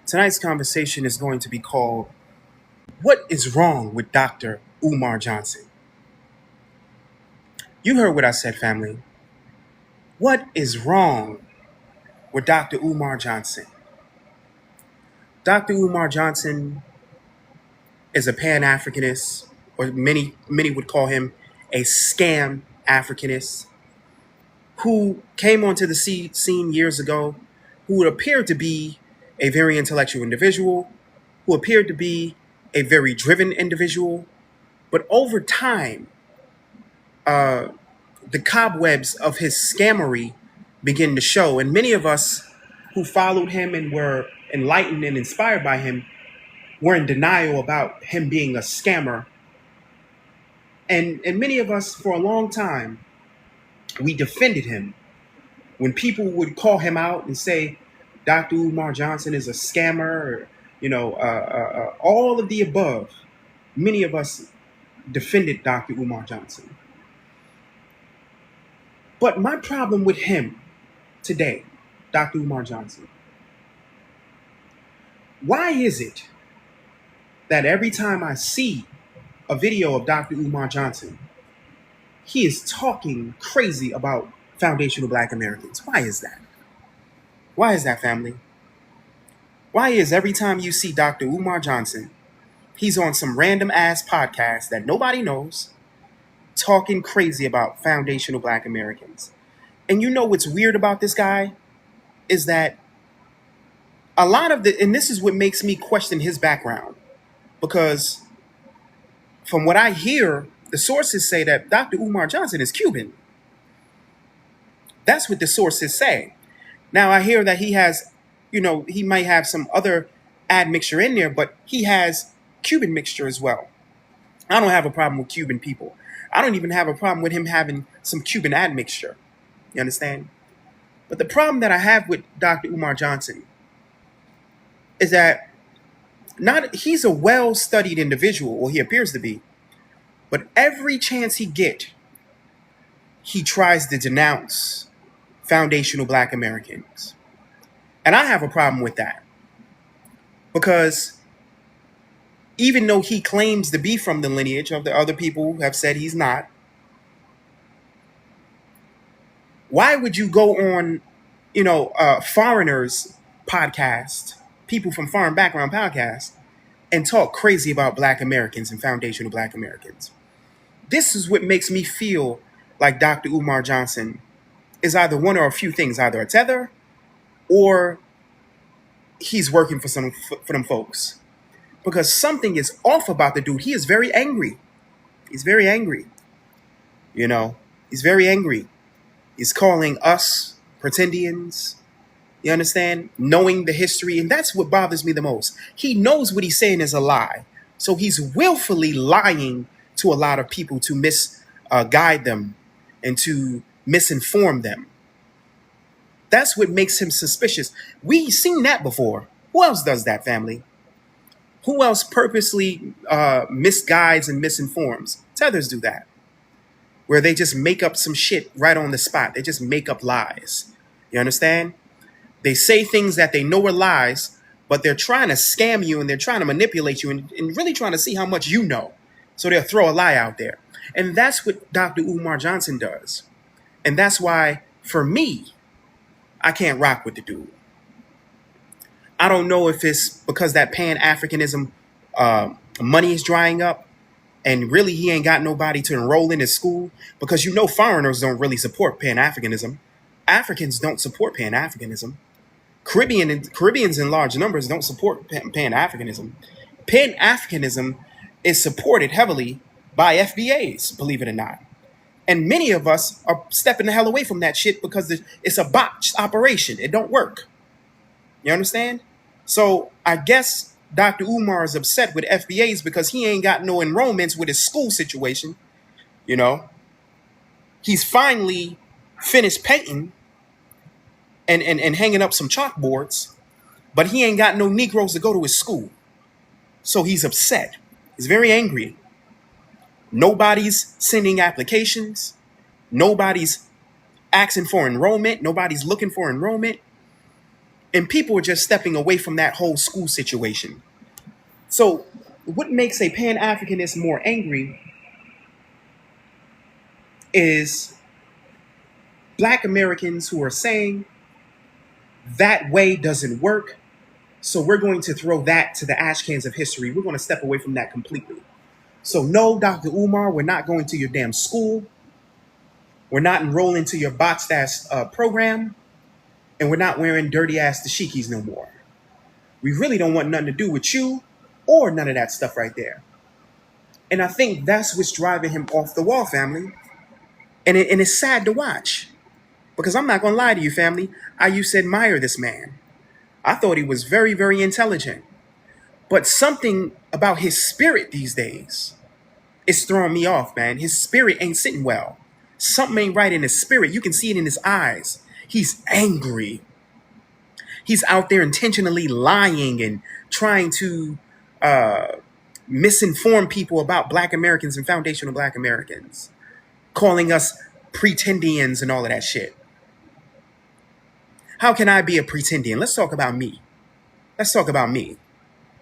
Tonight's conversation is going to be called What is Wrong with Dr. Umar Johnson? You heard what I said, family. What is wrong with Dr. Umar Johnson? Dr. Umar Johnson is a Pan-Africanist, or many would call him a scam Africanist, who came onto the scene years ago, who appeared to be a very intellectual individual, who appeared to be a very driven individual, but over time, the cobwebs of his scammery begin to show. And many of us who followed him and were enlightened and inspired by him were in denial about him being a scammer. And many of us, for a long time, we defended him. When people would call him out and say, Dr. Umar Johnson is a scammer, or, all of the above, many of us defended Dr. Umar Johnson. But my problem with him today, Dr. Umar Johnson, why is it that every time I see a video of Dr. Umar Johnson, he is talking crazy about foundational Black Americans? Why is that? Why is that, family? Why is every time you see Dr. Umar Johnson, he's on some random ass podcast that nobody knows, talking crazy about foundational Black Americans? And you know what's weird about this guy is that a lot of and this is what makes me question his background, because from what I hear, the sources say that Dr. Umar Johnson is Cuban. That's what the sources say. Now I hear that he has, he might have some other admixture in there, but he has Cuban mixture as well. I don't have a problem with Cuban people. I don't even have a problem with him having some Cuban admixture. You understand? But the problem that I have with Dr. Umar Johnson is that he's a well-studied individual, or he appears to be, but every chance he gets, he tries to denounce foundational Black Americans. And I have a problem with that, because even though he claims to be from the lineage of the other people who have said he's not, why would you go on, foreigners podcast, people from foreign background podcast, and talk crazy about Black Americans and foundational Black Americans? This is what makes me feel like Dr. Umar Johnson is either one or a few things, either a tether or he's working for them folks. Because something is off about the dude. He is very angry. He's very angry. He's very angry. He's calling us pretendians. You understand? Knowing the history. And that's what bothers me the most. He knows what he's saying is a lie. So he's willfully lying to a lot of people to misguide them and to misinform them. That's what makes him suspicious. We've seen that before. Who else does that, family? Who else purposely misguides and misinforms? Tethers do that, where they just make up some shit right on the spot. They just make up lies. You understand? They say things that they know are lies, but they're trying to scam you and they're trying to manipulate you and really trying to see how much you know. So they'll throw a lie out there. And that's what Dr. Umar Johnson does. And that's why, for me, I can't rock with the dude. I don't know if it's because that Pan-Africanism money is drying up and really he ain't got nobody to enroll in his school, because foreigners don't really support Pan-Africanism. Africans don't support Pan-Africanism. Caribbeans in large numbers don't support Pan-Africanism. Pan-Africanism is supported heavily by FBAs, believe it or not. And many of us are stepping the hell away from that shit because it's a botched operation. It don't work. You understand? So I guess Dr. Umar is upset with FBAs because he ain't got no enrollments with his school situation. He's finally finished painting and hanging up some chalkboards, but he ain't got no Negroes to go to his school. So he's upset. He's very angry. Nobody's sending applications. Nobody's asking for enrollment. Nobody's looking for enrollment. And people are just stepping away from that whole school situation. So what makes a Pan-Africanist more angry is Black Americans who are saying that way doesn't work. So we're going to throw that to the ash cans of history. We're going to step away from that completely. So no, Dr. Umar, we're not going to your damn school. We're not enrolling to your botched ass program. And we're not wearing dirty ass dashikis no more. We really don't want nothing to do with you or none of that stuff right there. And I think that's what's driving him off the wall, family. And it's sad to watch. Because I'm not going to lie to you, family. I used to admire this man. I thought he was very, very intelligent. But something about his spirit these days is throwing me off, man. His spirit ain't sitting well. Something ain't right in his spirit. You can see it in his eyes. He's angry. He's out there intentionally lying and trying to misinform people about Black Americans and foundational Black Americans, calling us pretendians and all of that shit. How can I be a pretendian? Let's talk about me. Let's talk about me.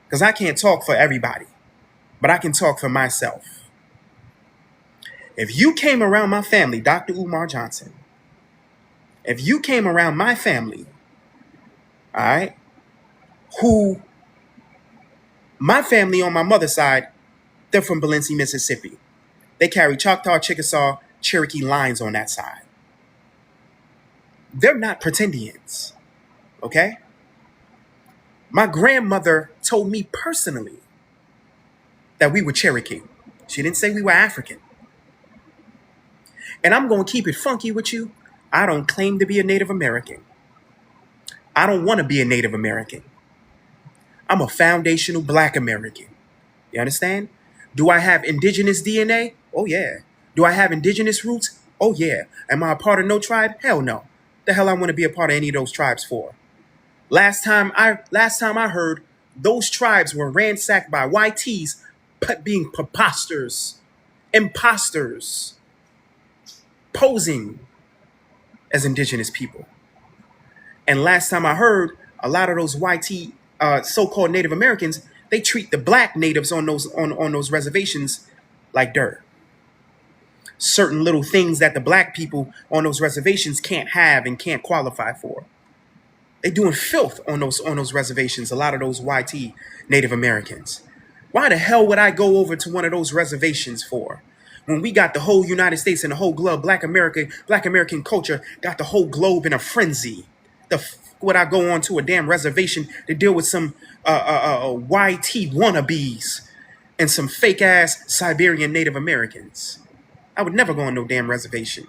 Because I can't talk for everybody, but I can talk for myself. If you came around my family, Dr. Umar Johnson, if you came around my family, all right, who, my family on my mother's side, they're from Biloxi, Mississippi. They carry Choctaw, Chickasaw, Cherokee lines on that side. They're not pretendians, okay? My grandmother told me personally that we were Cherokee. She didn't say we were African. And I'm going to keep it funky with you. I don't claim to be a Native American. I don't want to be a Native American. I'm a foundational Black American. You understand? Do I have indigenous DNA? Oh, yeah. Do I have indigenous roots? Oh, yeah. Am I a part of no tribe? Hell no. The hell I want to be a part of any of those tribes for? Last time I heard, those tribes were ransacked by YTs being imposters, posing as indigenous people. And last time I heard, a lot of those YT so-called Native Americans, they treat the Black natives on those reservations like dirt. Certain little things that the Black people on those reservations can't have and can't qualify for. They're doing filth on those reservations, a lot of those YT Native Americans. Why the hell would I go over to one of those reservations for? When we got the whole United States and the whole globe, Black American culture got the whole globe in a frenzy. Would I go on to a damn reservation to deal with some YT wannabes and some fake ass Siberian Native Americans? I would never go on no damn reservation.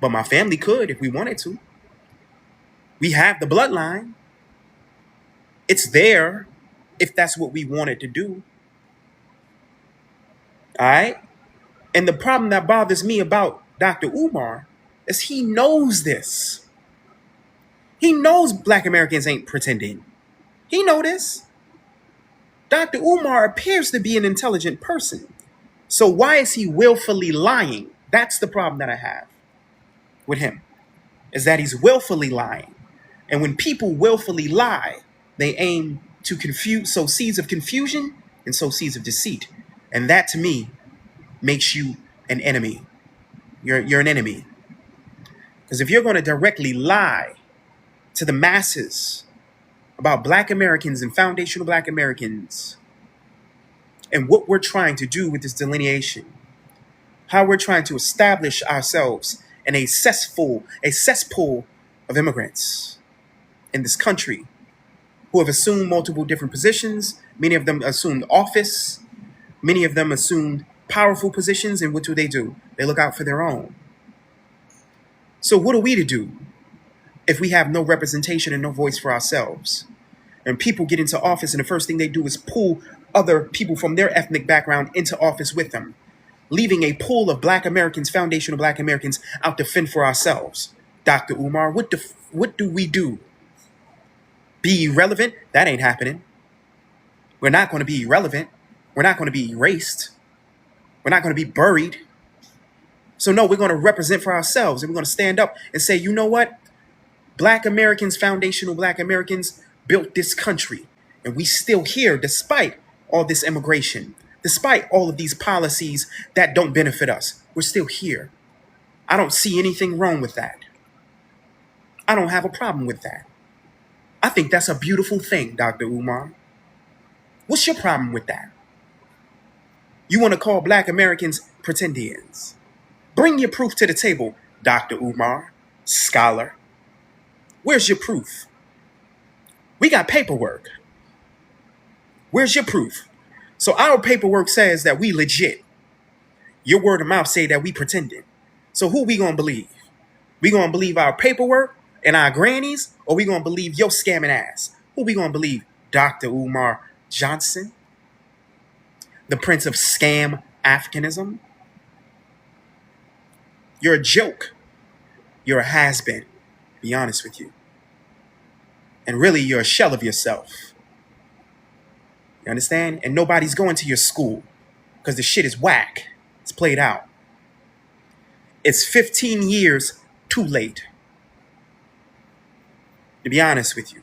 But my family could if we wanted to. We have the bloodline. It's there if that's what we wanted to do. All right? And the problem that bothers me about Dr. Umar is he knows this. He knows Black Americans ain't pretending. He knows this. Dr. Umar appears to be an intelligent person. So why is he willfully lying? That's the problem that I have with him, is that he's willfully lying. And when people willfully lie, they aim to sow seeds of confusion and sow seeds of deceit. And that, to me, makes you an enemy. You're an enemy. Because if you're going to directly lie to the masses about Black Americans and foundational Black Americans and what we're trying to do with this delineation, how we're trying to establish ourselves in a cesspool of immigrants in this country who have assumed multiple different positions. Many of them assumed office. Many of them assumed powerful positions. And what do? They look out for their own. So what are we to do if we have no representation and no voice for ourselves? And people get into office and the first thing they do is pull other people from their ethnic background into office with them, leaving a pool of Black Americans, foundational Black Americans, out to fend for ourselves. Dr. Umar, what do we do? Be irrelevant? That ain't happening. We're not going to be irrelevant. We're not going to be erased. We're not going to be buried. So no, we're going to represent for ourselves, and we're going to stand up and say, you know what? Black Americans, foundational Black Americans, built this country. And we still here despite all this immigration, despite all of these policies that don't benefit us. We're still here. I don't see anything wrong with that. I don't have a problem with that. I think that's a beautiful thing, Dr. Umar. What's your problem with that? You want to call Black Americans pretendians. Bring your proof to the table, Dr. Umar, scholar. Where's your proof? We got paperwork. Where's your proof? So our paperwork says that we legit. Your word of mouth say that we pretending. So who we gonna believe? We gonna believe our paperwork and our grannies, or we gonna believe your scamming ass? Who we gonna believe? Dr. Umar Johnson, the prince of scam Africanism? You're a joke. You're a has-been, be honest with you. And really, you're a shell of yourself. You understand? And nobody's going to your school because the shit is whack. It's played out. It's 15 years too late, to be honest with you.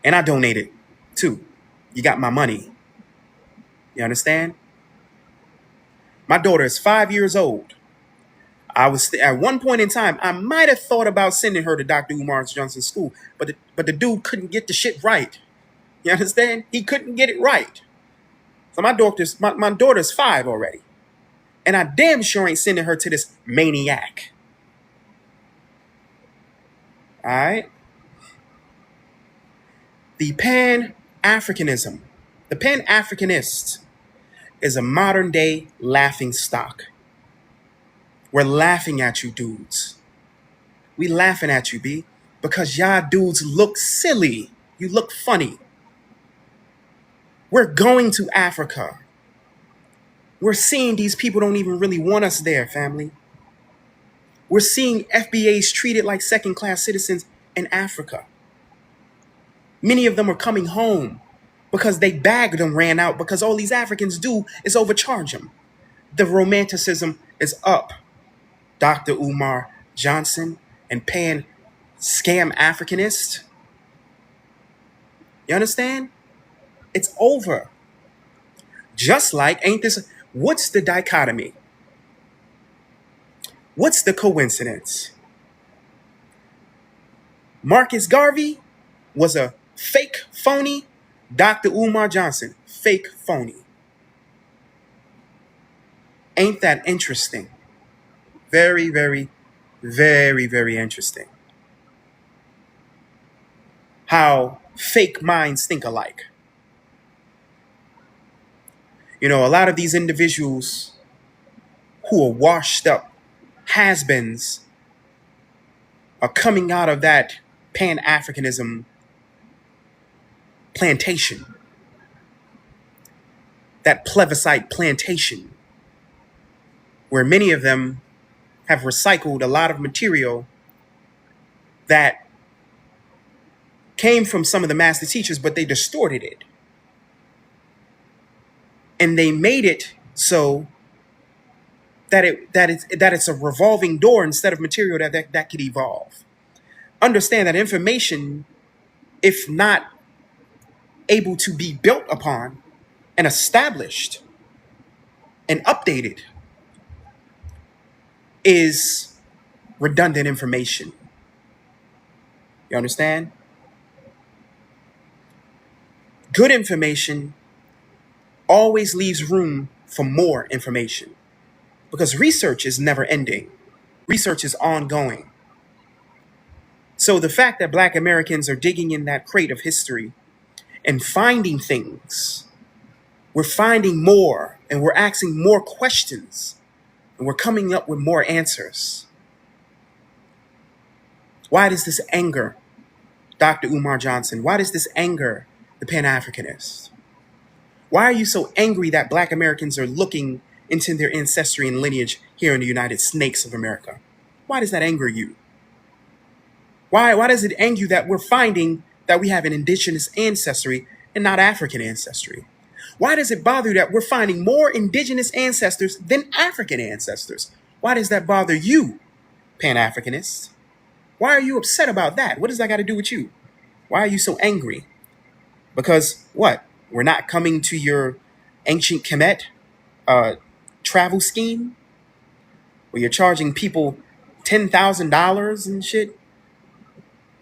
And I donated too. You got my money. You understand? My daughter is 5 years old. I was at one point in time, I might have thought about sending her to Dr. Umar Johnson's school, but the dude couldn't get the shit right. You understand? He couldn't get it right. So my daughter's 5 already. And I damn sure ain't sending her to this maniac. All right? The Pan-Africanism, the Pan-Africanist is a modern day laughing stock. We're laughing at you dudes. We laughing at you, B, because y'all dudes look silly. You look funny. We're going to Africa. We're seeing these people don't even really want us there, family. We're seeing FBAs treated like second-class citizens in Africa. Many of them are coming home because they bagged and ran out because all these Africans do is overcharge them. The romanticism is up. Dr. Umar Johnson and Pan Scam Africanist. You understand? It's over. Just like, ain't this, what's the dichotomy? What's the coincidence? Marcus Garvey was a fake phony. Dr. Umar Johnson, fake phony. Ain't that interesting? Very, very, very, very interesting. How fake minds think alike. You know, a lot of these individuals who are washed up has-beens are coming out of that Pan-Africanism plantation, that plebiscite plantation, where many of them have recycled a lot of material that came from some of the master teachers, but they distorted it. And they made it so that it's a revolving door instead of material that could evolve. Understand that information, if not able to be built upon and established and updated, is redundant information. You understand? Good information always leaves room for more information because research is never ending. Research is ongoing. So the fact that Black Americans are digging in that crate of history and finding things, we're finding more and we're asking more questions and we're coming up with more answers. Why does this anger Dr. Umar Johnson? Why does this anger the Pan-Africanists? Why are you so angry that Black Americans are looking into their ancestry and lineage here in the United Snakes of America? Why does that anger you? Why does it anger you that we're finding that we have an indigenous ancestry and not African ancestry? Why does it bother you that we're finding more indigenous ancestors than African ancestors? Why does that bother you, Pan-Africanists? Why are you upset about that? What does that got to do with you? Why are you so angry? Because what? We're not coming to your ancient Kemet uh, travel scheme where you're charging people $10,000 and shit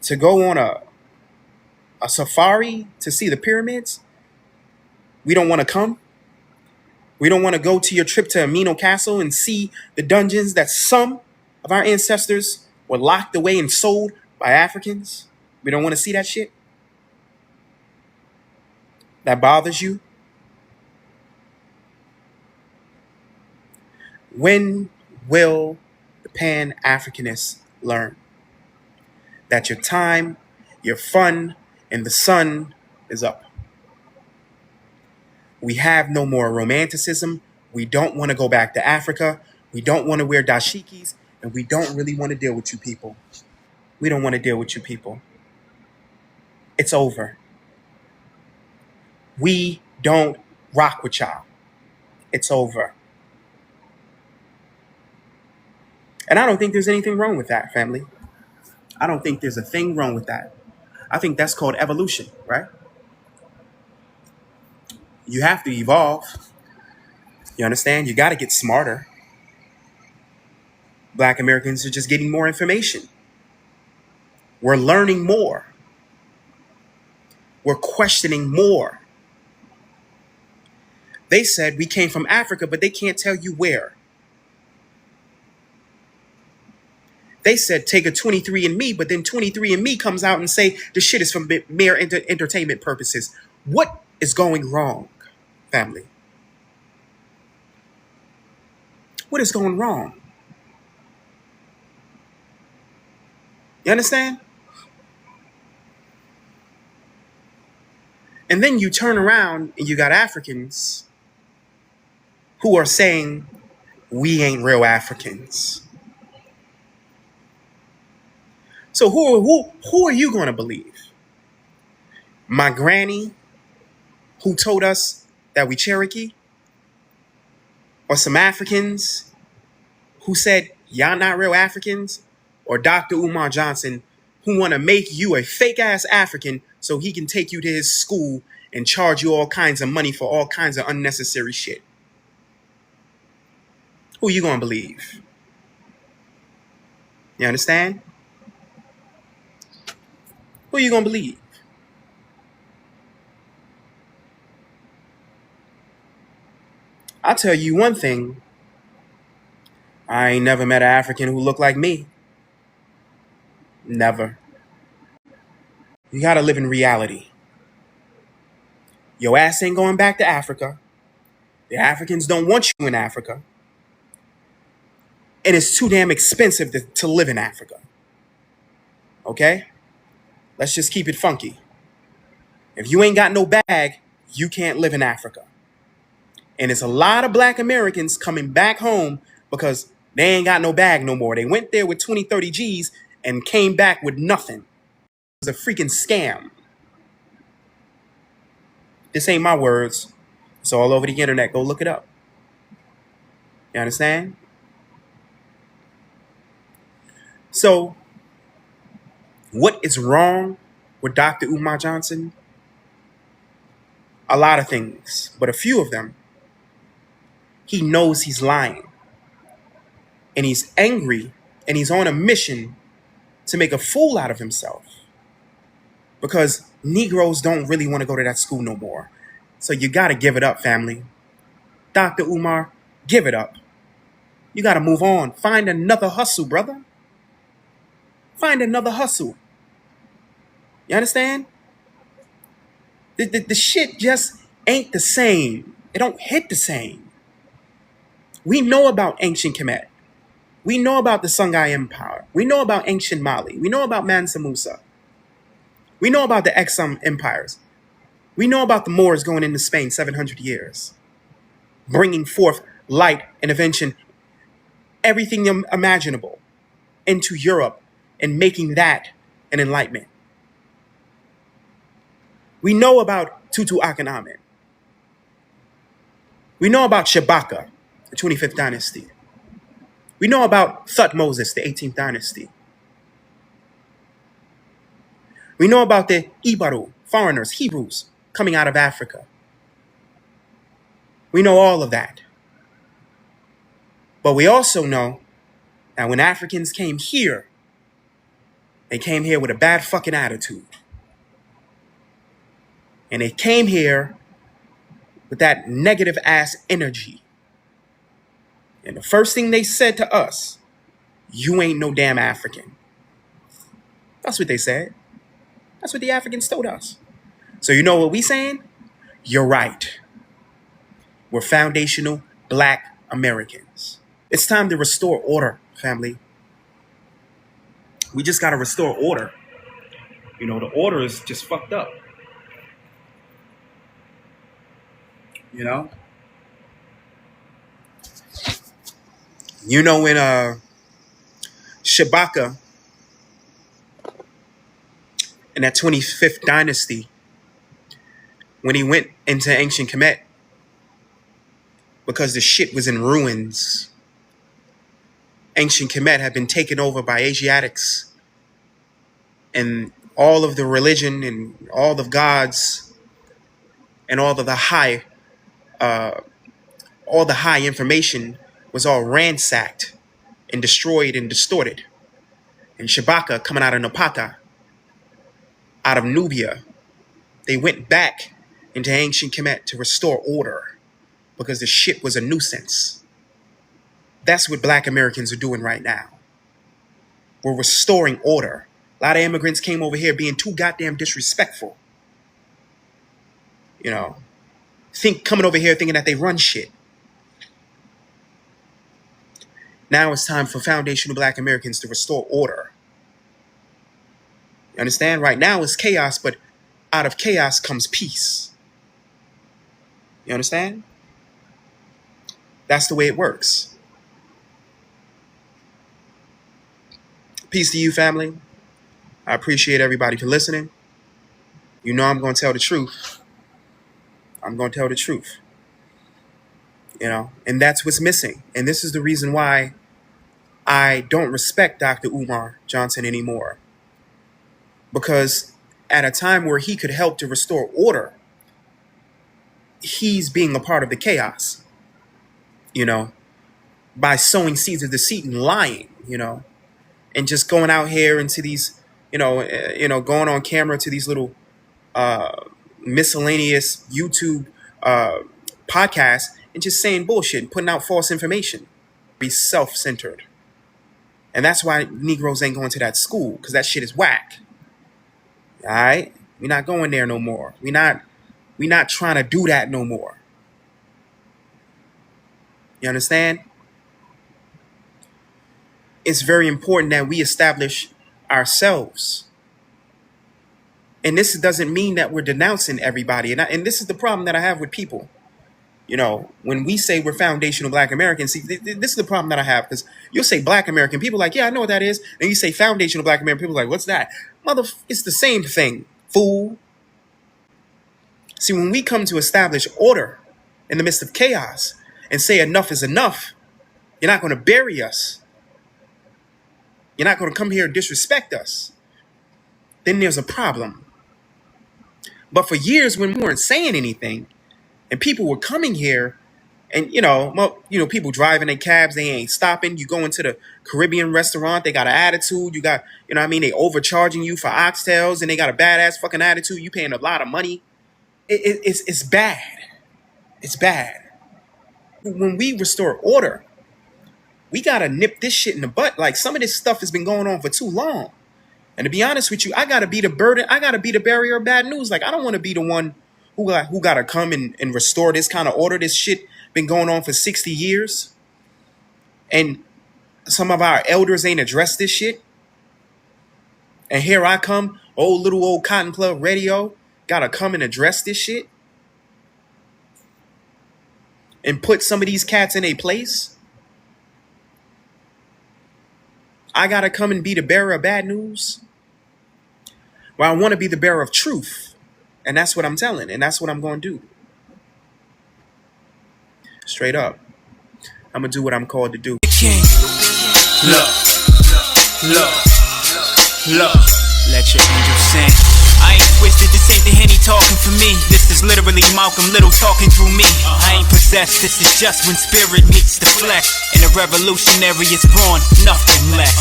to go on a safari to see the pyramids. We don't want to come. We don't want to go to your trip to Amino Castle and see the dungeons that some of our ancestors were locked away and sold by Africans. We don't want to see that shit. That bothers you. When will the Pan-Africanists learn that your time, your fun, and the sun is up? We have no more romanticism. We don't want to go back to Africa. We don't want to wear dashikis, and we don't really want to deal with you people. We don't want to deal with you people. It's over. We don't rock with y'all. It's over. And I don't think there's anything wrong with that, family. I don't think there's a thing wrong with that. I think that's called evolution, right? You have to evolve. You understand? You got to get smarter. Black Americans are just getting more information. We're learning more. We're questioning more. They said we came from Africa, but they can't tell you where. They said take a 23andMe, but then 23andMe comes out and say the shit is from mere entertainment purposes. What is going wrong, family? What is going wrong? You understand? And then you turn around and you got Africans who are saying we ain't real Africans. So who are you going to believe? My granny who told us that we Cherokee? Or some Africans who said y'all not real Africans? Or Dr. Umar Johnson who want to make you a fake ass African so he can take you to his school and charge you all kinds of money for all kinds of unnecessary shit? Who you going to believe? You understand? Who you going to believe? I'll tell you one thing. I ain't never met an African who looked like me. Never. You gotta live in reality. Your ass ain't going back to Africa. The Africans don't want you in Africa. And it's too damn expensive to live in Africa. Okay? Let's just keep it funky. If you ain't got no bag, you can't live in Africa. And it's a lot of black Americans coming back home because they ain't got no bag no more. They went there with 20, 30 G's and came back with nothing. It was a freaking scam. This ain't my words. It's all over the internet. Go look it up. You understand? So, what is wrong with Dr. Umar Johnson? A lot of things, but a few of them. He knows he's lying. And he's angry, and he's on a mission to make a fool out of himself. Because Negroes don't really want to go to that school no more. So you got to give it up, family. Dr. Umar, give it up. You got to move on. Find another hustle, brother. Find another hustle. You understand? The shit just ain't the same. It don't hit the same. We know about ancient Kemet. We know about the Songhai Empire. We know about ancient Mali. We know about Mansa Musa. We know about the Exum empires. We know about the Moors going into Spain 700 years, bringing forth light, intervention, everything imaginable into Europe and making that an enlightenment. We know about Tutu Akhenaten. We know about Shabaka, the 25th dynasty. We know about Thutmose, the 18th dynasty. We know about the Ibaru, foreigners, Hebrews, coming out of Africa. We know all of that. But we also know that when Africans came here, they came here with a bad fucking attitude. And they came here with that negative ass energy. And the first thing they said to us, you ain't no damn African. That's what they said. That's what the Africans told us. So you know what we saying? You're right. We're foundational Black Americans. It's time to restore order, family. We just got to restore order. You know, the order is just fucked up. You know? You know when Shabaka in that 25th dynasty, when he went into ancient Kemet, because the shit was in ruins. Ancient Kemet had been taken over by Asiatics, and all of the religion and all the gods and all the high information was all ransacked and destroyed and distorted. And Shabaka, coming out of Napata, out of Nubia, they went back into ancient Kemet to restore order because the shit was a nuisance. That's what Black Americans are doing right now. We're restoring order. A lot of immigrants came over here being too goddamn disrespectful. You know, coming over here thinking that they run shit. Now it's time for foundational Black Americans to restore order. You understand? Right now it's chaos, but out of chaos comes peace. You understand? That's the way it works. Peace to you, family. I appreciate everybody for listening. You know I'm going to tell the truth. I'm going to tell the truth. You know, and that's what's missing. And this is the reason why I don't respect Dr. Umar Johnson anymore. Because at a time where he could help to restore order, he's being a part of the chaos, you know, by sowing seeds of deceit and lying, you know, and just going out here into these, going on camera to these little miscellaneous YouTube podcasts and just saying bullshit and putting out false information. Be self-centered. And that's why Negroes ain't going to that school, because that shit is whack. All right? We're not going there no more. We're not trying to do that no more. You understand? It's very important that we establish ourselves. And this doesn't mean that we're denouncing everybody. And this is the problem that I have with people. You know, when we say we're foundational Black Americans, see, this is the problem that I have, because you'll say Black American, people are like, yeah, I know what that is. And you say foundational Black American, people are like, what's that? It's the same thing, fool. See, when we come to establish order in the midst of chaos and say enough is enough, you're not going to bury us. You're not going to come here and disrespect us. Then there's a problem. But for years when we weren't saying anything and people were coming here and, people driving in cabs, they ain't stopping. You go into the Caribbean restaurant, they got an attitude. You got, they overcharging you for oxtails and they got a badass fucking attitude. You paying a lot of money. It's bad. It's bad. When we restore order, we got to nip this shit in the butt. Like, some of this stuff has been going on for too long. And to be honest with you, I got to be the burden. I got to be the bearer of bad news. Like, I don't want to be the one who got to come and restore this kind of order. This shit been going on for 60 years. And some of our elders ain't addressed this shit. And here I come, old Cotton Club Radio, got to come and address this shit. And put some of these cats in a place. I got to come and be the bearer of bad news. Well, I want to be the bearer of truth. And that's what I'm telling. And that's what I'm going to do. Straight up. I'm going to do what I'm called to do. King. Look. Let your angel sent. I ain't twisted, this ain't the Henny talking for me. This is literally Malcolm Little talking through me. I ain't possessed, this is just when spirit meets the flesh, and a revolutionary is born, nothing less.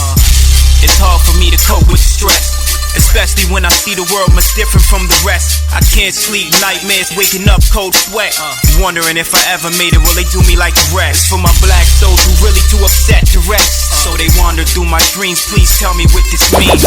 It's hard for me to cope with stress, especially when I see the world much different from the rest. I can't sleep, nightmares, waking up, cold sweat, wondering if I ever made it, will they do me like the rest? It's for my black souls who really too upset to rest, so they wander through my dreams. Please tell me what this means.